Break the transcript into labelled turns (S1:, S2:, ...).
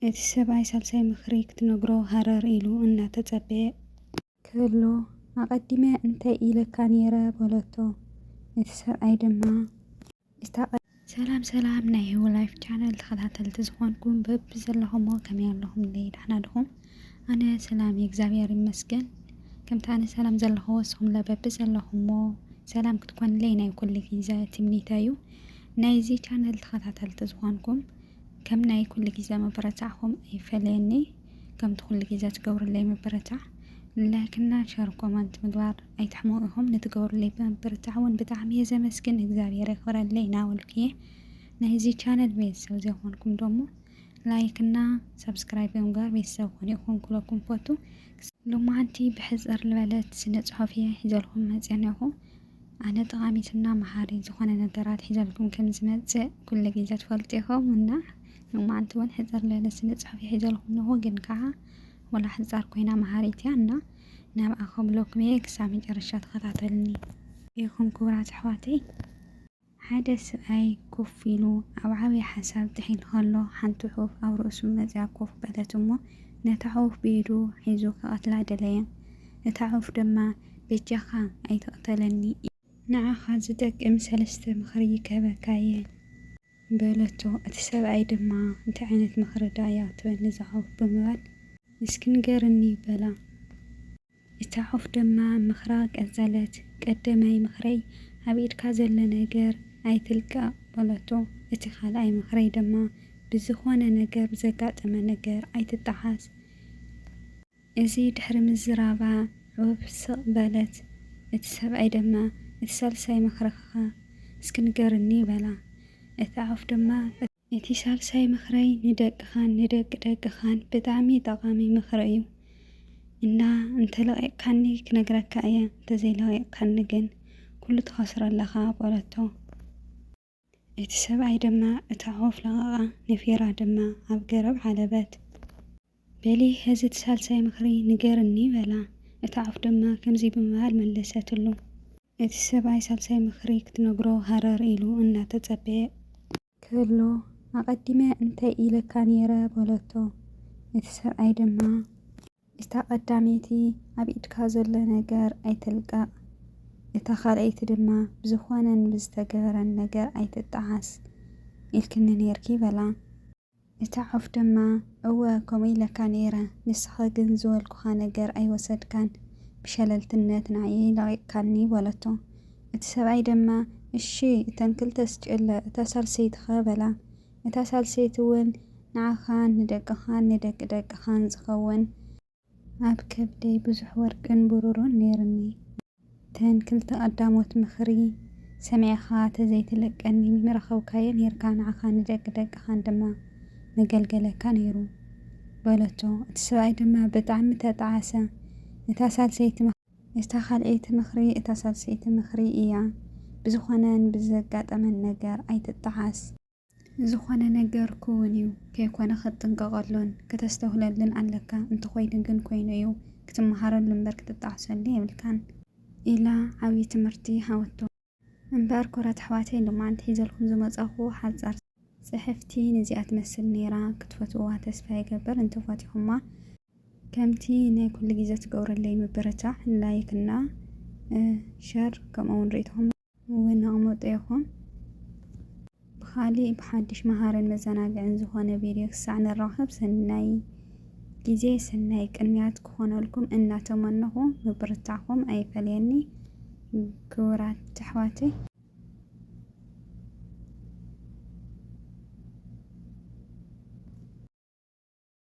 S1: እቲ ሰብኣይ ሳልሳይ ምኽሪ ክትነግሮ ሃረር ኢሉ እናተጸበየ ክህሎ ኣቐዲመ እንታይ ኢለካ ነይረ በለቶ። እቲ ሰብኣይ ድማ ሰላም ናይ ህው ላይፍ ቻነል ተኸታተልቲ ዝኾንኩም በቢ ዘለኹሞ ከመይ ኣለኹም ደሕና ዲኹም? ኣነ ሰላም እግዚአብሔር ይመስገን። ከምቲ ኣነ ሰላም ዘለኹ ወስኹም በቢ ዘለኹሞ ሰላም ክትኮንለይ ናይ ኩሉ ግዜ ትምኒተ እዩ። ናይዚ ቻነል ተኸታተልቲ ዝኾንኩም ከም ናይ ኩሉ ግዜ መበረታዕኹም ኣይፈለየኒ። ከምቲ ኩሉ ግዜ ትገብሩለይ መበረታዕ ላይክና ሸር ኮመንት ምግባር ኣይትሕመቑ ኢኹም ንትገብሩለይ መበረታዕ እውን ብጣዕሚ እየ ዘመስግን። እግዚአብሔር ይኽበረለይ ናበልክየ ናይዚ ቻነል ቤተሰብ ዘይኮንኩም ደሞ ላይክና ሰብስክራይብ ምግባር ቤተሰብ ኮኑ ኢኹም ኩለኩም ፈቱ። ሎማዓንቲ ብሕፅር ዝበለት ስነ ጽሑፍ እየ ሒዘልኩም መፅአኒኹ። ኣነ ጠቓሚትና መሃሪ ዝኾነ ነገራት ሒዘልኩም ከም ዝመፅእ ኩሉ ግዜ ትፈልጡ ኢኹም እና ሎማዓንቲ እውን ሕፅር ዝበለ ስነ ጽሑፍ ሒዘልኩም ነኹ ግን ከዓ ወላ ሕፃር ኮይና መሃሪት እያ እና ናብኣኸም ብለኩም እየ ክሳብ መጨረሻ ተኸታተልኒ ኢኹም ክቡራት ኣሕዋተይ። ሓደ ሰብኣይ ኮፍ ኢሉ ኣብ ዓብዪ ሓሳብ ጥሒሉ ከሎ ሓንቲ ዑፍ ኣብ ርእሱ መፅያ ኮፍ በለት እሞ ነታ ዑፍ ብኢዱ ሒዙ ክቐትላ ደለየ። እታ ዑፍ ድማ በጃኻ ኣይትቕተለኒ ንዓኻ ዝጠቅም 3 ምኽሪ ከበካ እየ በለቶ። እቲ ሰብኣይ ድማ እንታይ ዓይነት ምኽሪ ዳያ ትበኒ እዛ ዑፍ ብምባል እስኪ ንገርኒ በላ። እታ ዑፍ ድማ ምኽራ ቀጸለት። ቀዳማይ ምኽረይ ኣብ ኢድካ ዘሎ ነገር ኣይትልቀቕ በለቶ። እቲ ካልኣይ ምኽረይ ድማ ብዝኾነ ነገር ዘጋጠመ ነገር ኣይትጠሓስ። እዚ ድሕሪ ምዝራባ ዑፍ ስቕ በለት። እቲ ሰብኣይ ድማ እቲ ሳልሳይ ምኽርኻ እስኪ ንገርኒ በላ። እታ ዑፍ ድማ እቲ ሳልሳይ ምኽረይ ንደቅኻን ንደቂ ደቅኻን ብጣዕሚ ጠቓሚ ምኽሪ እዩ እና እንተለቒቕካኒ ክነግረካ እየ እንተዘይለቒቕካኒ ግን ኩሉ ትኸስሮ ኣለኻ በለቶ። እቲ ሰብኣይ ድማ እታ ዑፍ ለቐቓ ነፊራ ድማ ኣብ ገረብ ዓለበት። በሊ ሕዚ እቲ ሳልሳይ ምኽሪ ንገርኒ በላ። እታ ዑፍ ድማ ከምዚ ብምባል መለሰትሉ። እቲ ሰብኣይ ሳልሳይ ምኽሪ ክትነግሮ ሃረር ኢሉ እናተጸበየ ክህሎ ኣቐዲመ እንታይ ኢለካ ነይረ በለቶ። እቲ ሰብኣይ ድማ እታ ቀዳመይቲ ኣብ ኢድካ ዘሎ ነገር ኣይትልቀቕ፣ እታ ካልአይቲ ድማ ብዝኾነን ብዝተገበረን ነገር ኣይትጠዓስ ኢልክኒ ነይርኪ በላ። እታ ዑፍ ድማ እወ ከምኡ ኢለካ ነይረ ንስኻ ግን ዝበልኩኻ ነገር ኣይወሰድካን ብሸለልትነት ንዓይ ለቒቕካኒ በለቶ። እቲ ሰብኣይ ድማ እሺ እተን 2 ስጭለ እታ ሳልሰይቲ ኸ በላ። እታ ሳልሰይቲ እውን ንዓኻን ንደቅኻን ንደቂ ደቅኻን ዝኸውን ኣብ ከብደይ ብዙሕ ወርቅን ብሩርን ነይርኒ። እተን 2 ቀዳሞት ምኽሪ ሰሚዕኻ ተዘይትለቀኒ ምረኸብካየ ነርካ ንዓኻ ንደቂ ደቅኻን ድማ መገልገለካ ነይሩ በለቶ። እቲ ሰብኣይ ድማ ብጣዕሚ ተጣዓሰ። እታ ካልአይቲ ምኽሪ እታ ሳልሰይቲ ምኽሪ እያ ብዝኾነን ብዘጋጠመን ነገር ኣይትጠዓስ። ዝኾነ ነገር ክውን እዩ ከይኮነ ክትጥንቀቐሉን ከተስተውለልን ኣለካ። እንተኾይኑ ግን ኮይኑ እዩ ክትመሃረሉ እምበር ክትጠዓሰሉ የብልካን ኢላ ዓብዪ ትምህርቲ ሃወቶ። እምበር ኩራት ኣሕዋተይ ሎማዓንቲ ሒዘልኩም ዝመጸኹ ሓጻር ጽሕፍቲ ነዚኣ ትመስል ነይራ። ክትፈትውዋ ተስፋ ይገብር። እንተፈቲኹማ ከምቲ ናይ ኩሉ ግዜ ትገብረለይ ምብርታዕ ላይክና ሸር ከምኡውን ርኢትኩም እውን ኣቕመጡ ኢኹም። ብኻሊእ ብሓድሽ መሃርን መዘናግዕን ዝኾነ ቪድዮ ክሳዕ ንራኸብ። ሰናይ ግዜ ሰናይ ቅንያት ክኾነልኩም እናተመነኹ ምብርታዕኹም ኣይፈልየኒ ክቡራት ኣሕዋተይ።